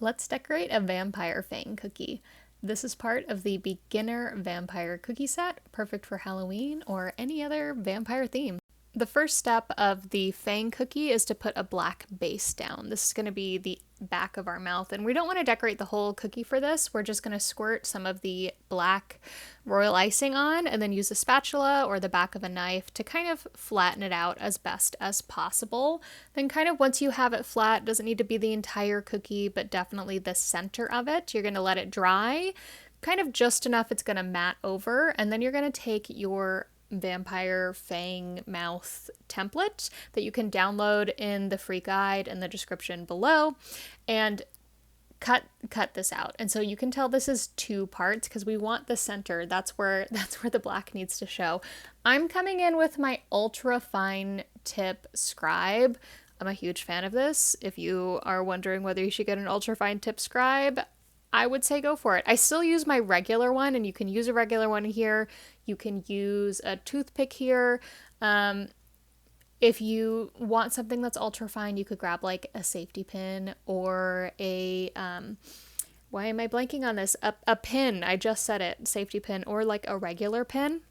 Let's decorate a vampire fang cookie. This is part of the beginner vampire cookie set, perfect for Halloween or any other vampire theme. The first step of the fang cookie is to put a black base down. This is going to be the back of our mouth, and we don't want to decorate the whole cookie for this. We're just going to squirt some of the black royal icing on and then use a spatula or the back of a knife to kind of flatten it out as best as possible. Then kind of once you have it flat, doesn't need to be the entire cookie, but definitely the center of it. You're going to let it dry, kind of just enough it's going to mat over, and then you're going to take your vampire fang mouth template that you can download in the free guide in the description below and cut this out. And so you can tell this is two parts because we want the center. That's where the black needs to show. I'm coming in with my ultra fine tip scribe. I'm a huge fan of this. If you are wondering whether you should get an ultra fine tip scribe, I would say go for it. I still use my regular one, and you can use a regular one here. You can use a toothpick here. If you want something that's ultra fine, you could grab like a safety pin or a, why am I blanking on this? A pin, I just said it, safety pin, or like a regular pin.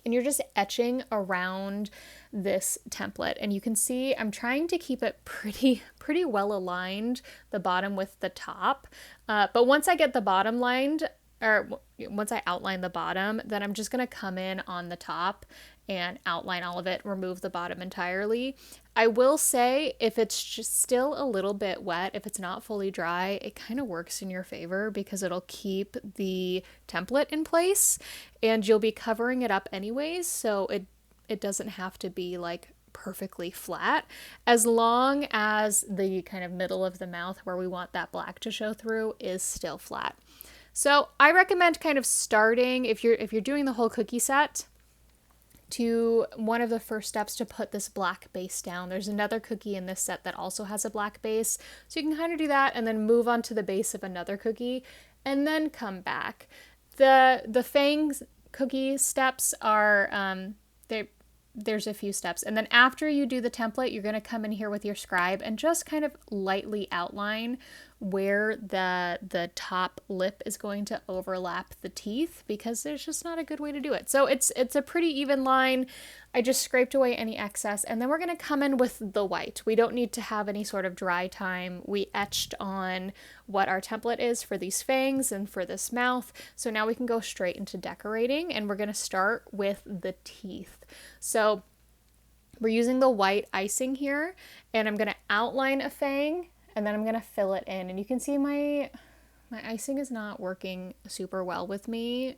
And you're just etching around this template, and you can see I'm trying to keep it pretty well aligned, the bottom with the top. But once I get the bottom lined, or once I outline the bottom, then I'm just going to come in on the top and outline all of it, remove the bottom entirely. I will say if it's just still a little bit wet, if it's not fully dry, it kind of works in your favor because it'll keep the template in place and you'll be covering it up anyways, so it doesn't have to be like perfectly flat, as long as the kind of middle of the mouth where we want that black to show through is still flat. So I recommend kind of starting, if you're doing the whole cookie set, to one of the first steps to put this black base down. There's another cookie in this set that also has a black base, so you can kind of do that and then move on to the base of another cookie and then come back. The fangs cookie steps are there's a few steps, and then after you do the template, you're going to come in here with your scribe and just kind of lightly outline where the top lip is going to overlap the teeth, because there's just not a good way to do it. So it's a pretty even line. I just scraped away any excess, and then we're going to come in with the white. We don't need to have any sort of dry time. We etched on what our template is for these fangs and for this mouth, so now we can go straight into decorating, and we're going to start with the teeth. So we're using the white icing here, and I'm going to outline a fang, and then I'm going to fill it in. And you can see my icing is not working super well with me.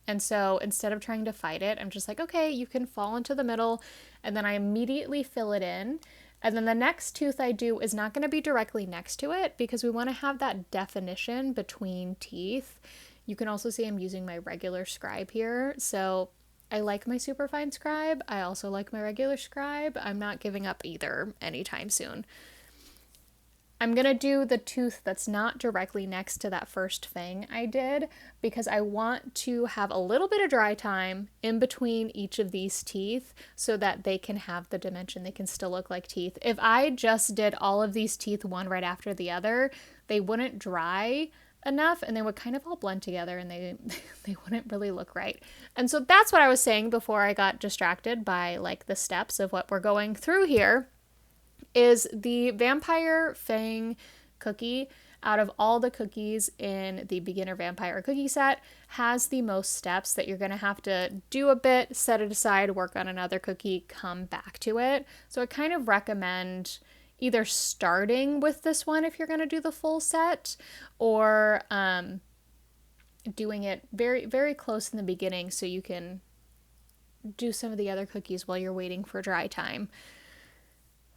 And so instead of trying to fight it, I'm just like, okay, you can fall into the middle, and then I immediately fill it in. And then the next tooth I do is not going to be directly next to it because we want to have that definition between teeth. You can also see I'm using my regular scribe here. So I like my super fine scribe. I also like my regular scribe. I'm not giving up either anytime soon. I'm going to do the tooth that's not directly next to that first fang I did because I want to have a little bit of dry time in between each of these teeth so that they can have the dimension. They can still look like teeth. If I just did all of these teeth one right after the other, they wouldn't dry enough and they would kind of all blend together and they wouldn't really look right. And so that's what I was saying before I got distracted by like the steps of what we're going through here. Is the vampire fang cookie, out of all the cookies in the beginner vampire cookie set, has the most steps that you're going to have to do a bit, set it aside, work on another cookie, come back to it. So I kind of recommend either starting with this one if you're going to do the full set, or doing it very, very close in the beginning so you can do some of the other cookies while you're waiting for dry time.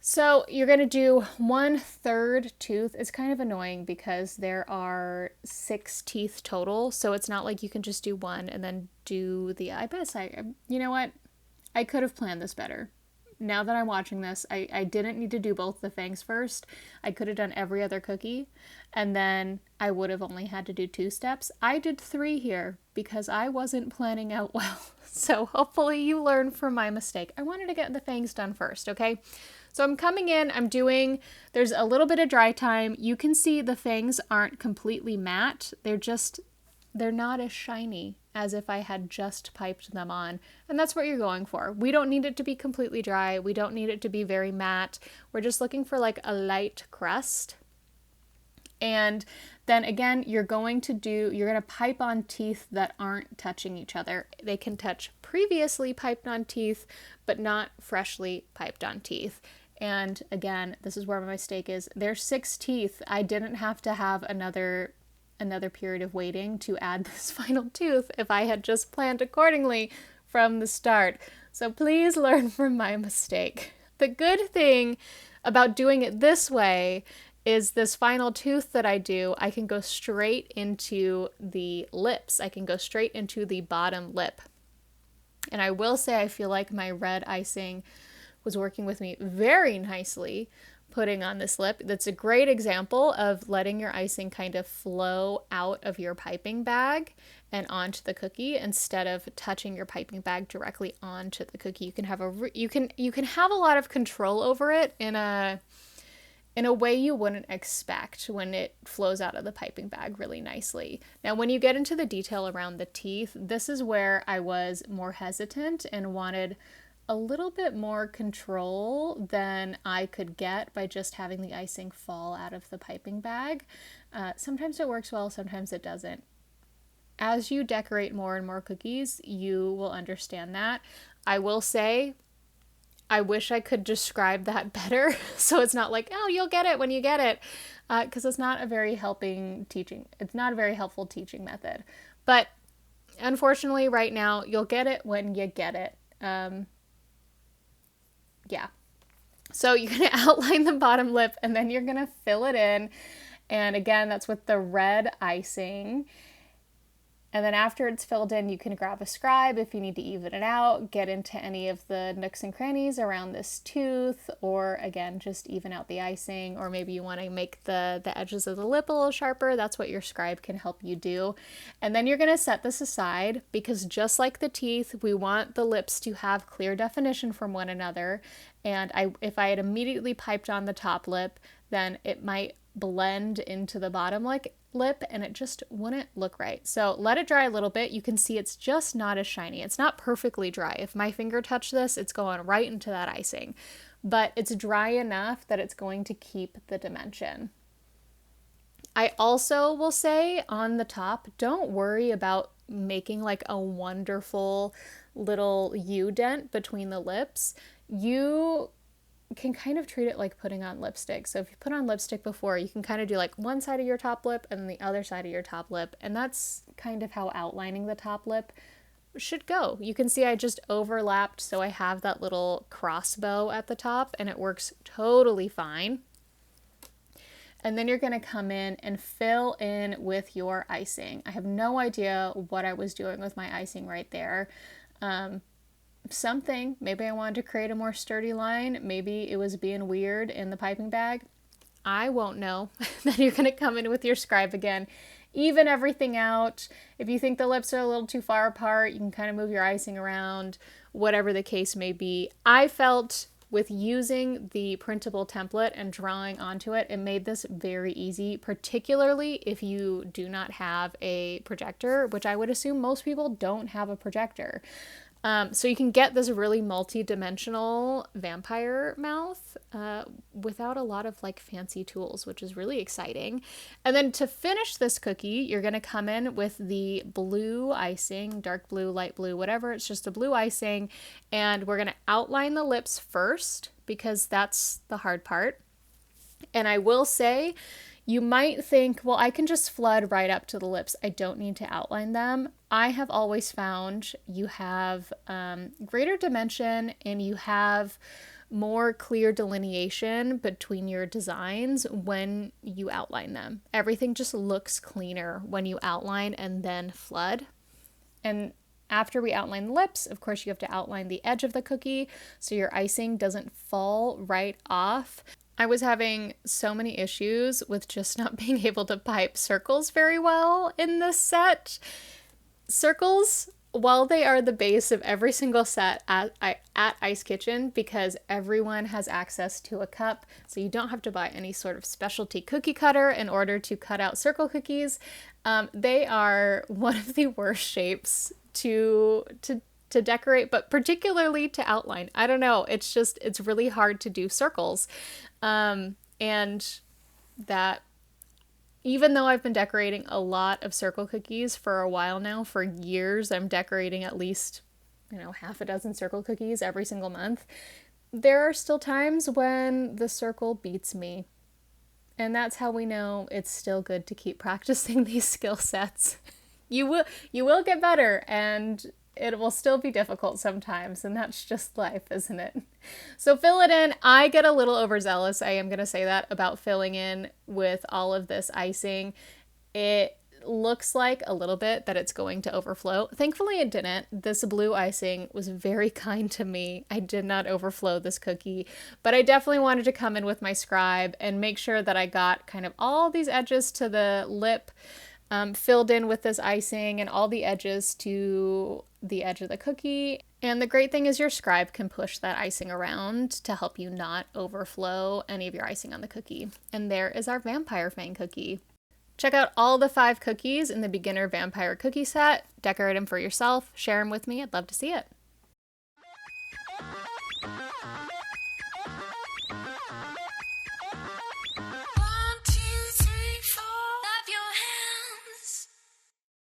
So you're going to do 1/3 tooth. It's kind of annoying because there are 6 teeth total. So it's not like you can just do one and then do the, you know what? I could have planned this better. Now that I'm watching this, I didn't need to do both the fangs first. I could have done every other cookie and then I would have only had to do 2 steps. I did 3 here because I wasn't planning out well. So hopefully you learn from my mistake. I wanted to get the fangs done first, okay? So I'm coming in, there's a little bit of dry time. You can see the fangs aren't completely matte. They're not as shiny as if I had just piped them on. And that's what you're going for. We don't need it to be completely dry. We don't need it to be very matte. We're just looking for like a light crust. And then again, you're going to pipe on teeth that aren't touching each other. They can touch previously piped on teeth, but not freshly piped on teeth. And again, this is where my mistake is. There's 6 teeth. I didn't have to have another period of waiting to add this final tooth if I had just planned accordingly from the start. So please learn from my mistake. The good thing about doing it this way is this final tooth that I do, I can go straight into the lips. I can go straight into the bottom lip. And I will say I feel like my red icing was working with me very nicely putting on this lip. That's a great example of letting your icing kind of flow out of your piping bag and onto the cookie instead of touching your piping bag directly onto the cookie. You can have a lot of control over it in a way you wouldn't expect when it flows out of the piping bag really nicely. Now, when you get into the detail around the teeth, this is where I was more hesitant and wanted a little bit more control than I could get by just having the icing fall out of the piping bag. Sometimes it works well, sometimes it doesn't. As you decorate more and more cookies, you will understand that. I will say, I wish I could describe that better, so it's not like, oh, you'll get it when you get it, because it's not a very helpful teaching method. But unfortunately, right now, you'll get it when you get it. Yeah. So you're going to outline the bottom lip, and then you're going to fill it in. And again, that's with the red icing. And then after it's filled in, you can grab a scribe if you need to even it out, get into any of the nooks and crannies around this tooth, or again, just even out the icing, or maybe you want to make the edges of the lip a little sharper. That's what your scribe can help you do. And then you're going to set this aside because just like the teeth, we want the lips to have clear definition from one another. And if I had immediately piped on the top lip, then it might blend into the bottom lip and it just wouldn't look right. So let it dry a little bit. You can see it's just not as shiny. It's not perfectly dry. If my finger touched this, it's going right into that icing, but it's dry enough that it's going to keep the dimension. I also will say on the top, don't worry about making like a wonderful little U-dent between the lips. You can kind of treat it like putting on lipstick. So if you put on lipstick before, you can kind of do like one side of your top lip and the other side of your top lip. And that's kind of how outlining the top lip should go. You can see I just overlapped, so I have that little crossbow at the top and it works totally fine. And then you're going to come in and fill in with your icing. I have no idea what I was doing with my icing right there. Maybe I wanted to create a more sturdy line. Maybe it was being weird in the piping bag. I won't know. Then you're going to come in with your scribe again, even everything out. If you think the lips are a little too far apart, you can kind of move your icing around, whatever the case may be. I felt with using the printable template and drawing onto it, it made this very easy, particularly if you do not have a projector, which I would assume most people don't have a projector. So you can get this really multi-dimensional vampire mouth without a lot of like fancy tools, which is really exciting. And then to finish this cookie, you're going to come in with the blue icing, dark blue, light blue, whatever. It's just a blue icing. And we're going to outline the lips first because that's the hard part. And I will say, you might think, well, I can just flood right up to the lips. I don't need to outline them. I have always found you have greater dimension and you have more clear delineation between your designs when you outline them. Everything just looks cleaner when you outline and then flood. And after we outline the lips, of course, you have to outline the edge of the cookie so your icing doesn't fall right off. I was having so many issues with just not being able to pipe circles very well in this set. Circles while they are the base of every single set at Iced.Kitchen, because everyone has access to a cup, so you don't have to buy any sort of specialty cookie cutter in order to cut out circle cookies, they are one of the worst shapes to decorate, but particularly to outline. I don't know, it's really hard to do circles. And that even though I've been decorating a lot of circle cookies for a while now, for years, I'm decorating at least, half a dozen circle cookies every single month, there are still times when the circle beats me. And that's how we know it's still good to keep practicing these skill sets. You will get better, and it will still be difficult sometimes, and that's just life, isn't it? So fill it in. I get a little overzealous, I am going to say that, about filling in with all of this icing. It looks like a little bit that it's going to overflow. Thankfully it didn't. This blue icing was very kind to me. I did not overflow this cookie, but I definitely wanted to come in with my scribe and make sure that I got kind of all these edges to the lip filled in with this icing, and all the edges to the edge of the cookie. And the great thing is your scribe can push that icing around to help you not overflow any of your icing on the cookie. And there is our vampire fang cookie. Check out all the 5 cookies in the beginner vampire cookie set. Decorate them for yourself. Share them with me. I'd love to see it.